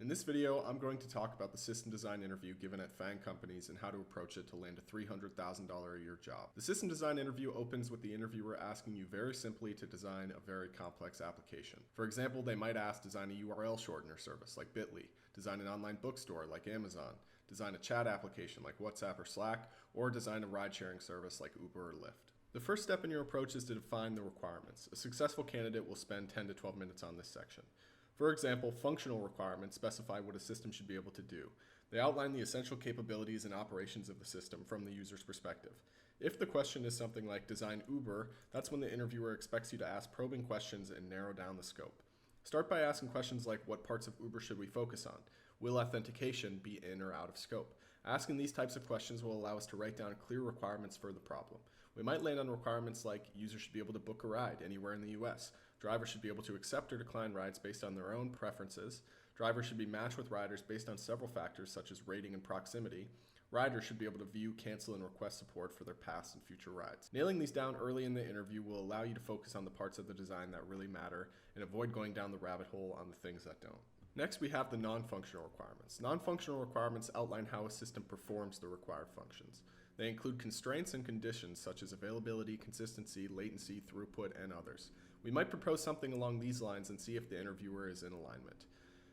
In this video, I'm going to talk about the system design interview given at FAANG companies and how to approach it to land a $300,000 a year job. The system design interview opens with the interviewer asking you very simply to design a very complex application. For example, they might ask design a URL shortener service like Bitly, design an online bookstore like Amazon, design a chat application like WhatsApp or Slack, or design a ride-sharing service like Uber or Lyft. The first step in your approach is to define the requirements. A successful candidate will spend 10 to 12 minutes on this section. For example, functional requirements specify what a system should be able to do. They outline the essential capabilities and operations of the system from the user's perspective. If the question is something like design Uber, that's when the interviewer expects you to ask probing questions and narrow down the scope. Start by asking questions like, what parts of Uber should we focus on? Will authentication be in or out of scope? Asking these types of questions will allow us to write down clear requirements for the problem. We might land on requirements like users should be able to book a ride anywhere in the US. Drivers should be able to accept or decline rides based on their own preferences. Drivers should be matched with riders based on several factors such as rating and proximity. Riders should be able to view, cancel, and request support for their past and future rides. Nailing these down early in the interview will allow you to focus on the parts of the design that really matter and avoid going down the rabbit hole on the things that don't. Next, we have the non-functional requirements. Non-functional requirements outline how a system performs the required functions. They include constraints and conditions such as availability, consistency, latency, throughput, and others. We might propose something along these lines and see if the interviewer is in alignment.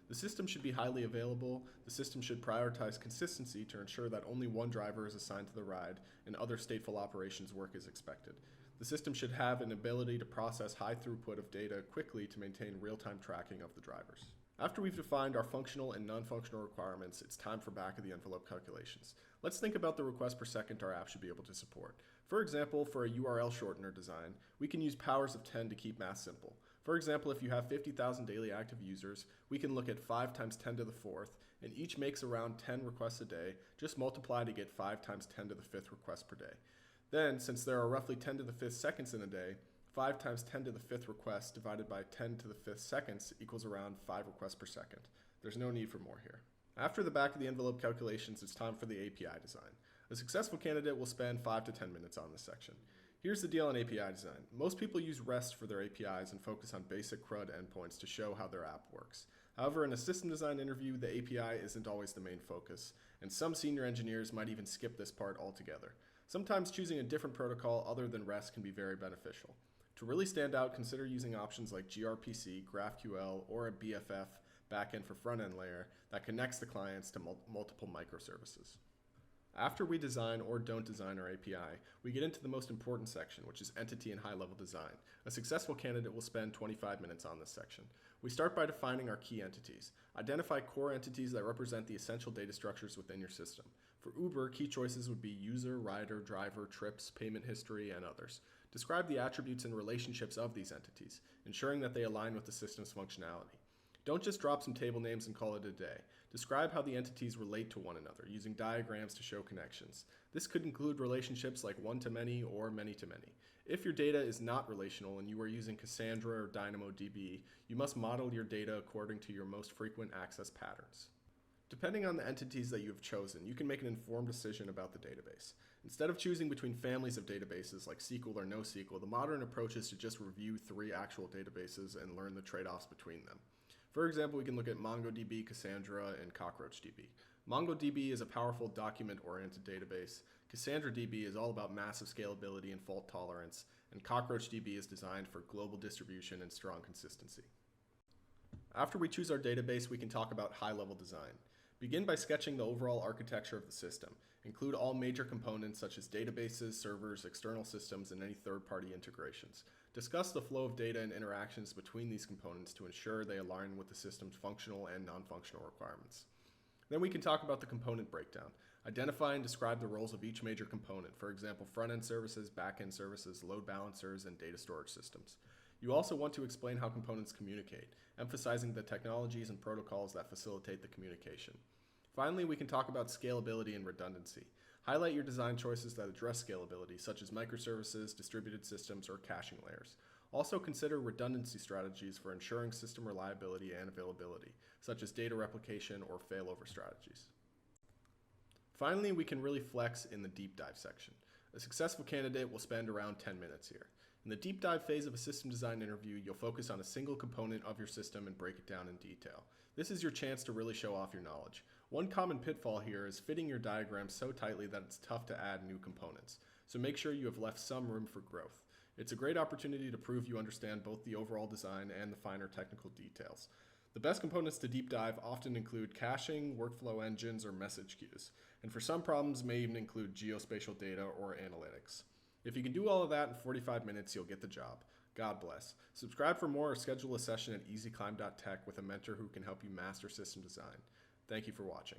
The system should be highly available. The system should prioritize consistency to ensure that only one driver is assigned to the ride and other stateful operations work as expected. The system should have an ability to process high throughput of data quickly to maintain real-time tracking of the drivers. After we've defined our functional and non-functional requirements, it's time for back-of-the-envelope calculations. Let's think about the requests per second our app should be able to support. For example, for a URL shortener design, we can use powers of 10 to keep math simple. For example, if you have 50,000 daily active users, we can look at 5 times 10 to the 4th, and each makes around 10 requests a day. Just multiply to get 5 times 10 to the 5th requests per day. Then, since there are roughly 10 to the 5th seconds in a day, 5 times 10 to the 5th request divided by 10 to the 5th seconds equals around 5 requests per second. There's no need for more here. After the back of the envelope calculations, it's time for the API design. A successful candidate will spend 5 to 10 minutes on this section. Here's the deal on API design. Most people use REST for their APIs and focus on basic CRUD endpoints to show how their app works. However, in a system design interview, the API isn't always the main focus, and some senior engineers might even skip this part altogether. Sometimes choosing a different protocol other than REST can be very beneficial. To really stand out, consider using options like gRPC, GraphQL, or a BFF backend for front-end layer that connects the clients to multiple microservices. After we design or don't design our API, we get into the most important section, which is entity and high-level design. A successful candidate will spend 25 minutes on this section. We start by defining our key entities. Identify core entities that represent the essential data structures within your system. For Uber, key choices would be user, rider, driver, trips, payment history, and others. Describe the attributes and relationships of these entities, ensuring that they align with the system's functionality. Don't just drop some table names and call it a day. Describe how the entities relate to one another, using diagrams to show connections. This could include relationships like one-to-many or many-to-many. If your data is not relational and you are using Cassandra or DynamoDB, you must model your data according to your most frequent access patterns. Depending on the entities that you have chosen, you can make an informed decision about the database. Instead of choosing between families of databases like SQL or NoSQL, the modern approach is to just review 3 actual databases and learn the trade-offs between them. For example, we can look at MongoDB, Cassandra, and CockroachDB. MongoDB is a powerful document-oriented database. CassandраDB is all about massive scalability and fault tolerance, and CockroachDB is designed for global distribution and strong consistency. After we choose our database, we can talk about high-level design. Begin by sketching the overall architecture of the system. Include all major components such as databases, servers, external systems, and any third-party integrations. Discuss the flow of data and interactions between these components to ensure they align with the system's functional and non-functional requirements. Then we can talk about the component breakdown. Identify and describe the roles of each major component, for example, front-end services, back-end services, load balancers, and data storage systems. You also want to explain how components communicate, emphasizing the technologies and protocols that facilitate the communication. Finally, we can talk about scalability and redundancy. Highlight your design choices that address scalability, such as microservices, distributed systems, or caching layers. Also consider redundancy strategies for ensuring system reliability and availability, such as data replication or failover strategies. Finally, we can really flex in the deep dive section. A successful candidate will spend around 10 minutes here. In the deep dive phase of a system design interview, you'll focus on a single component of your system and break it down in detail. This is your chance to really show off your knowledge. One common pitfall here is fitting your diagram so tightly that it's tough to add new components. So make sure you have left some room for growth. It's a great opportunity to prove you understand both the overall design and the finer technical details. The best components to deep dive often include caching, workflow engines, or message queues, and for some problems may even include geospatial data or analytics. If you can do all of that in 45 minutes, you'll get the job. God bless. Subscribe for more or schedule a session at easyclimb.tech with a mentor who can help you master system design. Thank you for watching.